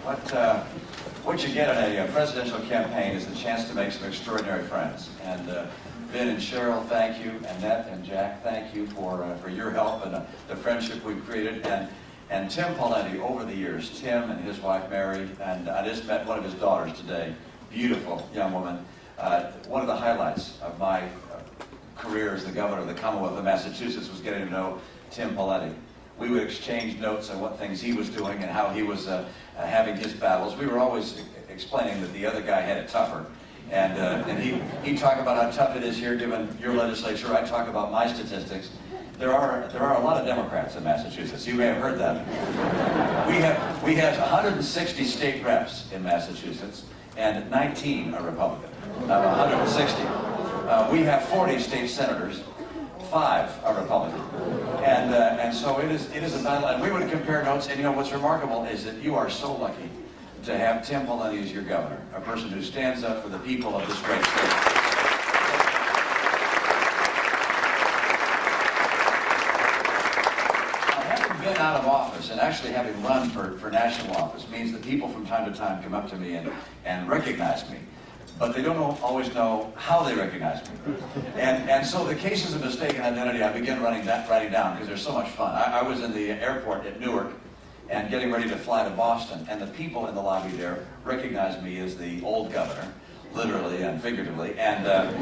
What you get in a presidential campaign is the chance to make some extraordinary friends. And Vin and Cheryl, thank you. Annette and Jack, thank you for your help and the friendship we've created. And Tim Pawlenty, over the years, Tim and his wife Mary, and I just met one of his daughters today, beautiful young woman. One of the highlights of my career as the governor of the Commonwealth of Massachusetts was getting to know Tim Pawlenty. We would exchange notes on what things he was doing and how he was having his battles. We were always explaining that the other guy had it tougher. And he'd talk about how tough it is here given your legislature. I talk about my statistics. There are a lot of Democrats in Massachusetts. You may have heard that. We have 160 state reps in Massachusetts, and 19 are Republican. 160. We have 40 state senators. 5 are Republican, and so it is a battle. And we would compare notes. And you know what's remarkable is that you are so lucky to have Tim Pawlenty as your governor, a person who stands up for the people of this great state. Having been out of office and actually having run for national office means that people from time to time come up to me and recognize me. But they don't always know how they recognize me. And so the cases of mistaken identity, I begin writing down because they're so much fun. I was in the airport at Newark and getting ready to fly to Boston, and the people in the lobby there recognized me as the old governor, literally and figuratively, and I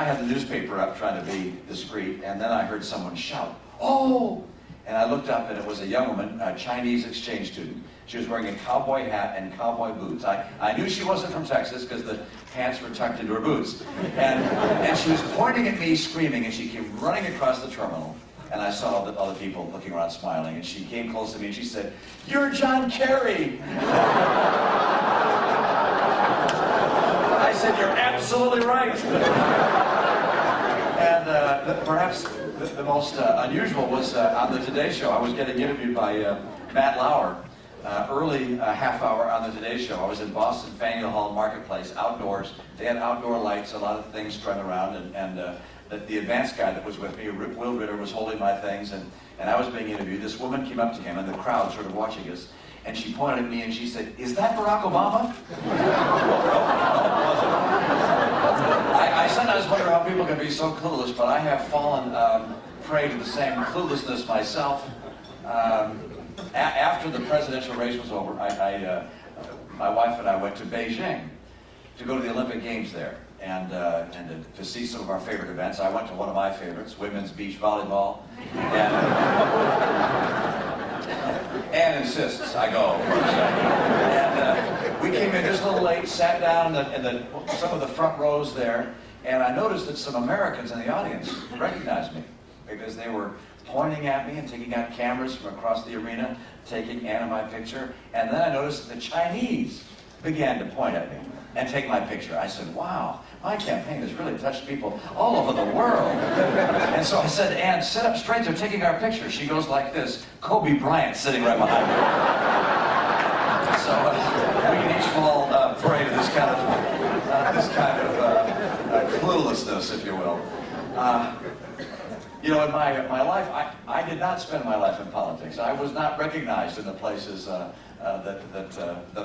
had the newspaper up trying to be discreet, and then I heard someone shout, "Oh!" And I looked up, and it was a young woman, a Chinese exchange student. She was wearing a cowboy hat and cowboy boots. I knew she wasn't from Texas because the pants were tucked into her boots. And she was pointing at me, screaming, and she came running across the terminal. And I saw the other people looking around, smiling, and she came close to me and she said, "You're John Kerry." I said, "You're absolutely right." And perhaps the most unusual was on the Today Show. I was getting interviewed by Matt Lauer. Early half hour on the Today Show. I was in Boston, Faneuil Hall Marketplace, outdoors. They had outdoor lights, a lot of things strung around, and the advance guy that was with me, Will Ritter, was holding my things, and I was being interviewed. This woman came up to him, and the crowd sort of watching us, and she pointed at me and she said, "Is that Barack Obama?" I sometimes wonder how people can be so clueless, but I have fallen prey to the same cluelessness myself. After the presidential race was over, my wife and I went to Beijing to go to the Olympic Games there and to see some of our favorite events. I went to one of my favorites, women's beach volleyball, and insists I go. And we came in just a little late, sat down in some of the front rows there, and I noticed that some Americans in the audience recognized me because they were pointing at me and taking out cameras from across the arena, taking Anna my picture. And then I noticed that the Chinese began to point at me and take my picture. I said, "Wow, my campaign has really touched people all over the world." And so I said, "Ann, sit up straight, they're taking our picture." She goes like this, "Kobe Bryant sitting right behind me." So we can each fall prey to this kind of cluelessness, if you will. You know, in my life, I did not spend my life in politics. I was not recognized in the places that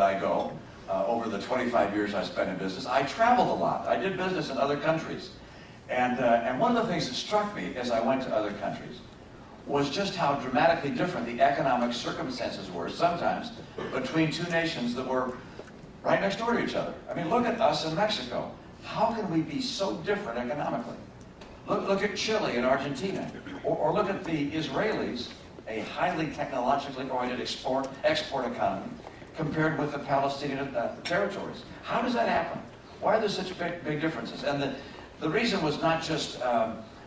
I go. Over the 25 years I spent in business, I traveled a lot. I did business in other countries. And one of the things that struck me as I went to other countries was just how dramatically different the economic circumstances were, sometimes, between two nations that were right next door to each other. I mean, look at us in Mexico. How can we be so different economically? Look at Chile and Argentina, or look at the Israelis, a highly technologically oriented export economy, compared with the Palestinian territories. How does that happen? Why are there such big differences? And the reason was not just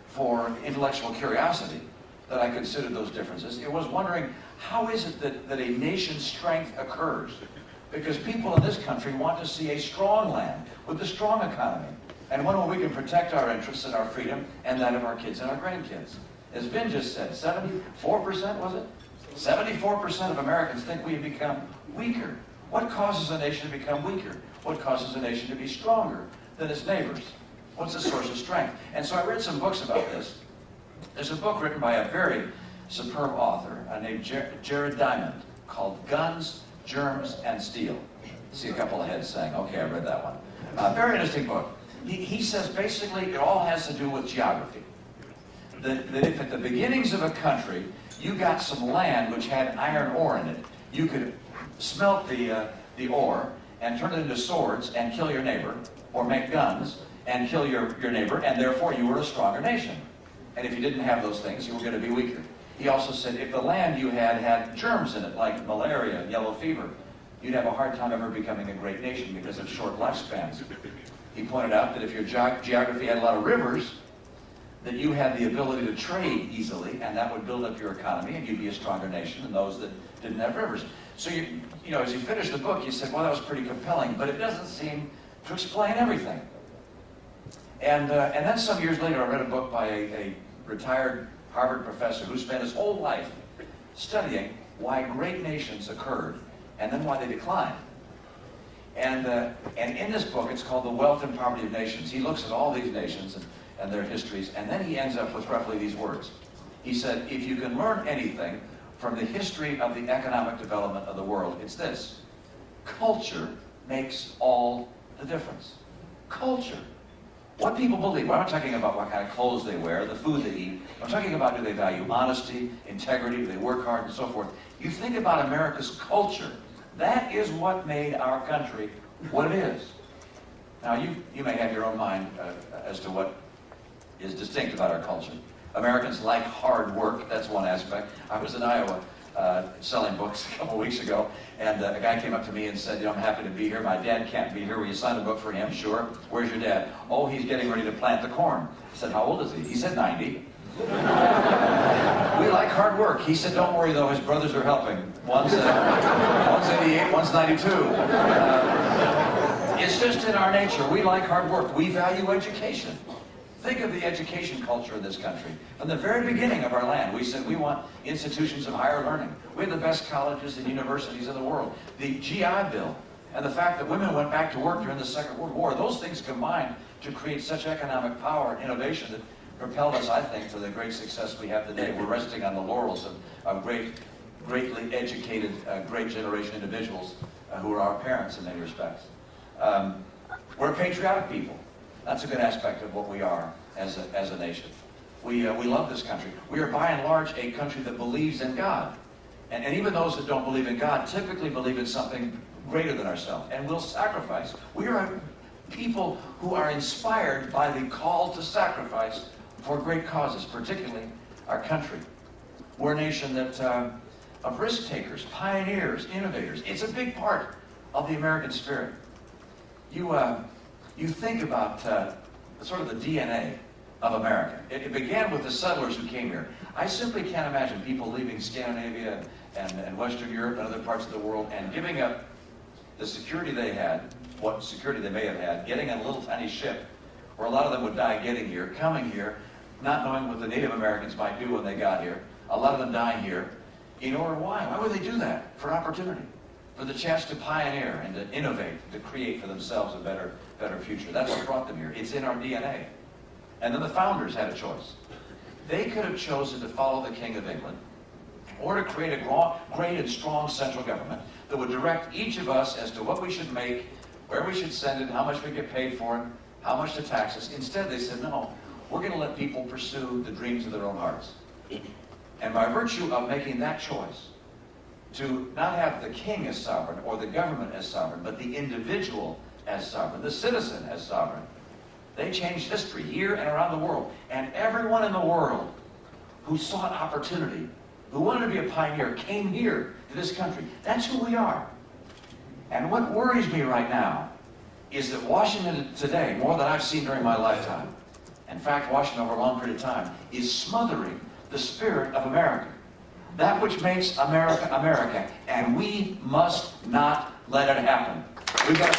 for intellectual curiosity that I considered those differences. It was wondering, how is it that a nation's strength occurs? Because people in this country want to see a strong land with a strong economy, and one where we can protect our interests and our freedom and that of our kids and our grandkids. As Vin just said, 74%, was it? 74% of Americans think we have become weaker. What causes a nation to become weaker? What causes a nation to be stronger than its neighbors? What's the source of strength? And so I read some books about this. There's a book written by a very superb author named Jared Diamond. called Guns, Germs, and Steel. See a couple of heads saying, okay, I read that one. Very interesting book. He says basically it all has to do with geography. That if at the beginnings of a country you got some land which had iron ore in it, you could smelt the ore and turn it into swords and kill your neighbor, or make guns and kill your neighbor, and therefore you were a stronger nation. And if you didn't have those things, you were going to be weaker. He also said if the land you had germs in it, like malaria and yellow fever, you'd have a hard time ever becoming a great nation because of short lifespans. He pointed out that if your geography had a lot of rivers, that you had the ability to trade easily, and that would build up your economy, and you'd be a stronger nation than those that didn't have rivers. So you know, as you finished the book, you said, well, that was pretty compelling, but it doesn't seem to explain everything. And then some years later, I read a book by a retired Harvard professor who spent his whole life studying why great nations occurred and then why they declined. And in this book, it's called The Wealth and Poverty of Nations. He looks at all these nations and their histories, and then he ends up with roughly these words. He said, if you can learn anything from the history of the economic development of the world, it's this: culture makes all the difference. Culture. What people believe. I'm not talking about what kind of clothes they wear, the food they eat. I'm talking about, do they value honesty, integrity, do they work hard, and so forth. You think about America's culture. That is what made our country what it is. Now, you may have your own mind as to what is distinct about our culture. Americans like hard work. That's one aspect. I was in Iowa selling books a couple weeks ago, and a guy came up to me and said, you know, I'm happy to be here. My dad can't be here. Will you sign a book for him? Sure. Where's your dad? Oh, he's getting ready to plant the corn. I said, how old is he? He said 90. We like hard work. He said, don't worry though, his brothers are helping. One's 88, one's 92. It's just in our nature. We like hard work. We value education. Think of the education culture in this country. From the very beginning of our land, we said we want institutions of higher learning. We have the best colleges and universities in the world. The GI Bill and the fact that women went back to work during the Second World War, those things combined to create such economic power and innovation that propelled us, I think, to the great success we have today. We're resting on the laurels of greatly educated, great generation individuals who are our parents in many respects. We're a patriotic people. That's a good aspect of what we are as a nation. We love this country. We are by and large a country that believes in God. And even those that don't believe in God typically believe in something greater than ourselves and will sacrifice. We are a people who are inspired by the call to sacrifice for great causes, particularly our country. We're a nation that of risk takers, pioneers, innovators. It's a big part of the American spirit. You think about sort of the DNA of America. It began with the settlers who came here. I simply can't imagine people leaving Scandinavia and Western Europe and other parts of the world and giving up the security they had, what security they may have had, getting on a little tiny ship where a lot of them would die getting here, coming here, not knowing what the Native Americans might do when they got here. A lot of them dying here. In order why? Why would they do that? For opportunity. For the chance to pioneer and to innovate, to create for themselves a better future. That's what brought them here. It's in our DNA. And then the founders had a choice. They could have chosen to follow the King of England or to create a great and strong central government that would direct each of us as to what we should make, where we should send it, how much we get paid for it, how much to tax us. Instead, they said, no, we're going to let people pursue the dreams of their own hearts. And by virtue of making that choice, to not have the king as sovereign or the government as sovereign, but the individual as sovereign, the citizen as sovereign, they changed history here and around the world. And everyone in the world who sought opportunity, who wanted to be a pioneer, came here to this country. That's who we are. And what worries me right now is that Washington today, more than I've seen during my lifetime, in fact, Washington over a long period of time, is smothering the spirit of America. That which makes America, America. And we must not let it happen. We've got to